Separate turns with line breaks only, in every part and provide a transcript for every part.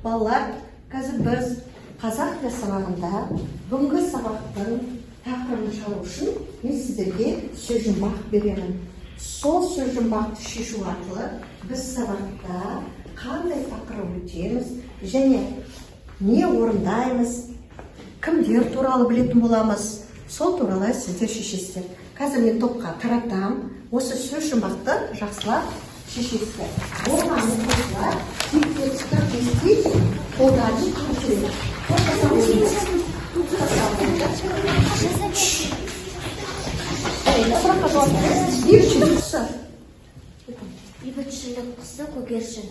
Балалар, қазір біз қазақ тілі сабағында бүгінгі сабақтың тақырыбын шалу үшін мен сіздерге сөз жұмбақ беремін. Сол сөз жұмбақты шешу арқылы біз сабақта қандай тақырып өтеміз және не орындаймыз, кімдер туралы білетін боламыз, сол туралы сіздер шешесіздер. Қазір мен топқа таратам, осы сөз жұмбақты жақсылап шешесіздер. Оған оқушылар тек-текстік естейді, қолдарын көтереді.
Бейбітшілік құсы көгершін.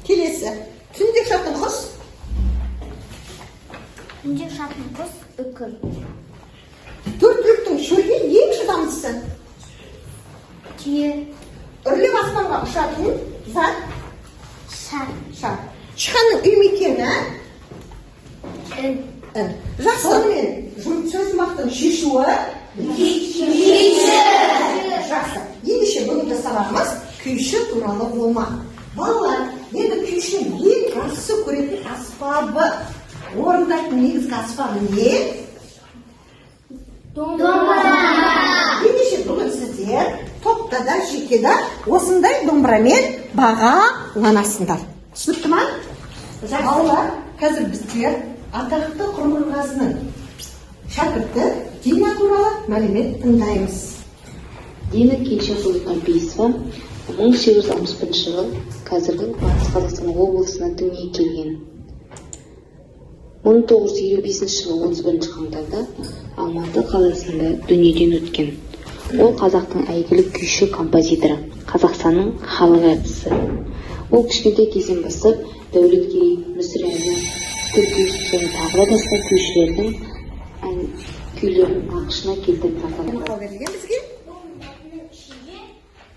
Келесі. Түнде жатқан құс.
Түнде жатқан құс үкір.
Төрт түліктің шөлге ең шыдамдысы.
Түйе.
Үрлеп аспанға ұшатын зат.
Шар.
Шықанның үй мекені.
Үн.
Жақсы. Сонымен сөз жұмбақтың шешуі. Жақсы. Ендеше бүгінгі сабағымыз күйші туралы болмақ. Балалар, енді күйшінің ең жақсы көретін аспабы, орындайтын негізгі аспабы не?
Домбыра.
Ендеше бүгін сіздер топта да жекеде осындай домбырамен бағаланасыңдар. Түсінікті ма? Балалар, қазір біздер атақты Құрманғазының шәкірті Дина туралы мәлімет тыңдаймыз.
Дина Келшенқызы Әлпейісова 1861 жылы қазіргі Батыс Қазақстан облысына дүниеге келген. 1955 жылы 31 қаңтарда Алматы қаласында дүниеден өткен. Ол қазақтың әйгілі күйші композиторы, Қазақстанның халық әртісі. Ол кішкентай кезден бастап Дәулеткерей, Мүсірәлі, Түркеш және тағы да басқа күйшілердің күйлерін ақшына келтіріп тартады.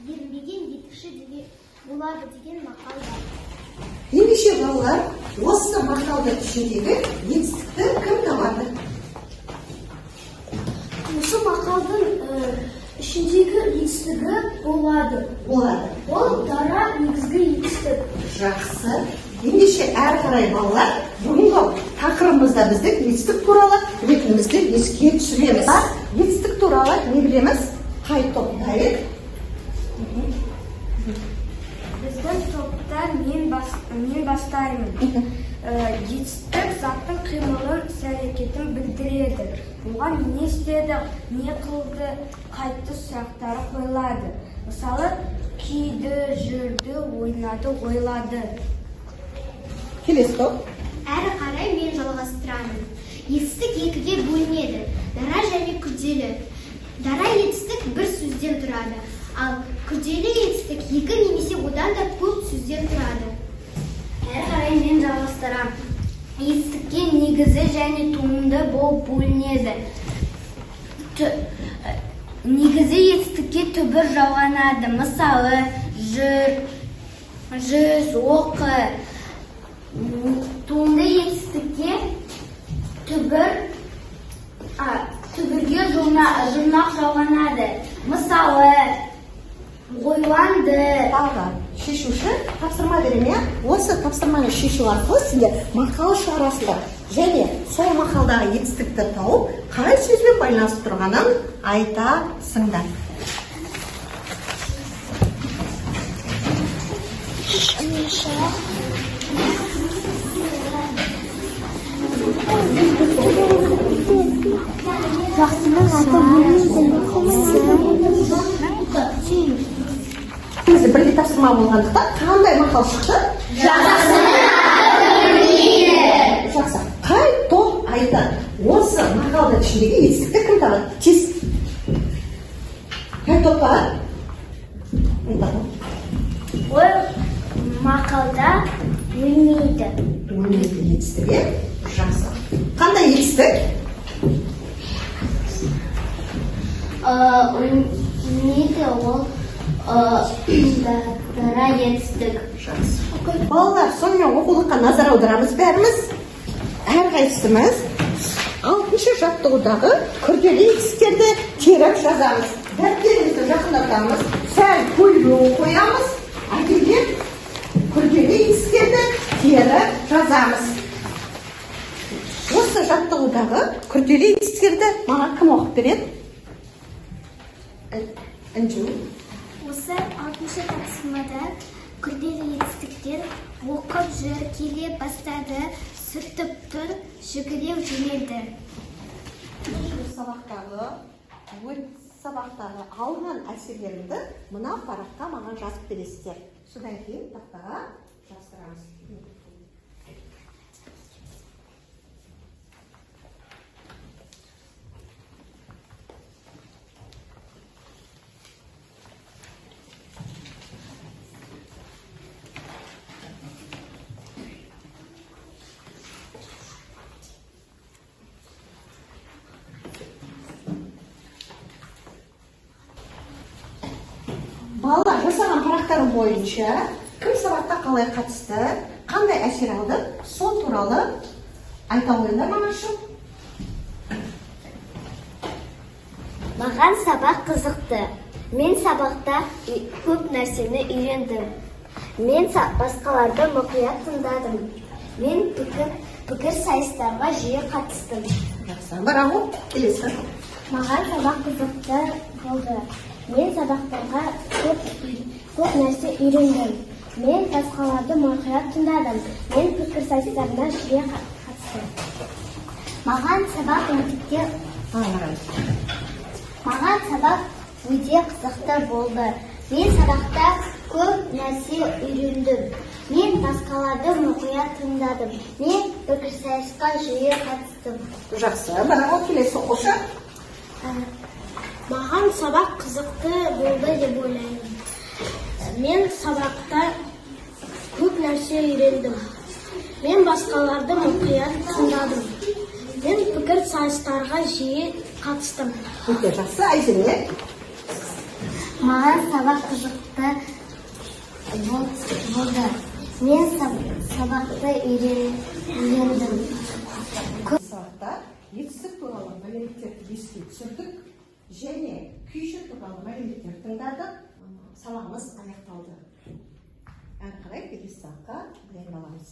Ерінбеген етікші болады деген мақал бар.
Ендеше балалар, осы мақалдың ішіндегі етістікті кім табады?
Осы мақалдың ішіндегі етістігі болады. Ол дара негізгі етістік.
Жақсы. Ендеше әр қарай балалар, бүгінгі тақырыбымызда біздің етістік туралы ретімізді еске түсіреміз. Етістік туралы не білеміз? Қай топтайық?
Біздің топта мен бастаймын. Етістік заттың қимылын, іс-әрекетін білдіреді. Оған не істеді, не қылды, қайтты сұрақтары қойылады. Мысалы, киді, жүрді, ойнады, ойлады.
Келесі топ.
Әрі қарай мен жалғастырамын. Етістік екіге бөлінеді. Дара және күрделі. Дара етістік бір сөзден тұрады. Ал күрделі етістік екі немесе одан да көп сөзден тұрады. Әрі қарай мен жалғастырамын. Етістікке негізі және туынды болып бөлінеді. Негізі етістікке түбір жалғанады. Мысалы, жүр, жүз, оқы. Туынды етістікке түбірге жұрнақ жалғанады. Мысалы, ойланды.
Тағы шешуші тапсырма береме. Осы тапсырманы шешу арқылы сіздер мақал шығарасыздар. Және сол мақалдағы етістікті тауып, қай сөзбен байланысып тұрғанын айтасыңдар.
Жақсының аты өлмейді.
Бірге тапсырма болғандықтан қандай мақал шықты?
Жақсының аты өлмейді.
Жақсы. Қай топ айтады? Осы мақалдың ішіндегі етістікті кім табады? Тез. Қай топ табады?
Ол мақалда өлмейді.
Өлмейді етістігі. Жақсы. Қандай етістік?
Өлмейді ол дара етістік.
Жақсы. Балалар, сонымен оқулыққа назар аударамыз бәріміз. Әрқайсымыз 6-шы жаттығудағы күрделі етістіктерді теріп жазамыз. Дәптерімізді жақындатамыз, сәл көлбеу қоямыз. Әкелген күрделі етістіктерді кері жазамыз. Осы жаттығудағы күрделі етістіктерді маған кім оқып береді? Інжу.
Осы 6-шы тапсырмада күрделі етістіктер оқып жүр, келе бастады, сүртіп тұр, жүгіре жөнелді.
Сабақтағы алған әсерлерімді мына параққа маған жазып бересіздер. Содан кейін тақтаға жаздырамыз. Балалар жасаған парақтарым бойынша кім сабаққа қалай қатысты, қандай әсер алды, сол туралы айта қойыңдар маған үшін.
Маған сабақ қызықты. Мен сабақта көп нәрсені үйрендім. Мен басқаларды мұқият тыңдадым. Мен пікір сайыстарға жиі қатыстым.
Жақсы, браво, келесі.
Маған сабақ қызықты болды. Мен сабақтарға көп нәрсе үйрендім. Мен басқаларды мұқият тыңдадым. Мен пікір сайыстарына жиі қатыстым. Маған сабақ өте қызықты болды. Мен сабақта көп нәрсе үйрендім. Мен басқаларды мұқият тыңдадым. Мен пікір сайысқа жиі қатыстым.
Жақсы, браво, келесі оқушы.
Маған сабақ қызықты болды деп ойлаймын. Мен сабақта көп нәрсе үйрендім. Мен басқаларды мұқият тыңдадым. Мен пікір сайыстарға жиі қатыстым.
Өте жақсы, Айзене.
Маған сабақ қызықты болды. Мен сабақты үйрендім.
Сабақта етістік туралы мәліметтерді еске түсірдік және күйші туралы мәліметтерді тыңдадық. Сабағымыз аяқталды. Әрі қарай келесі сабаққа дайындаламыз.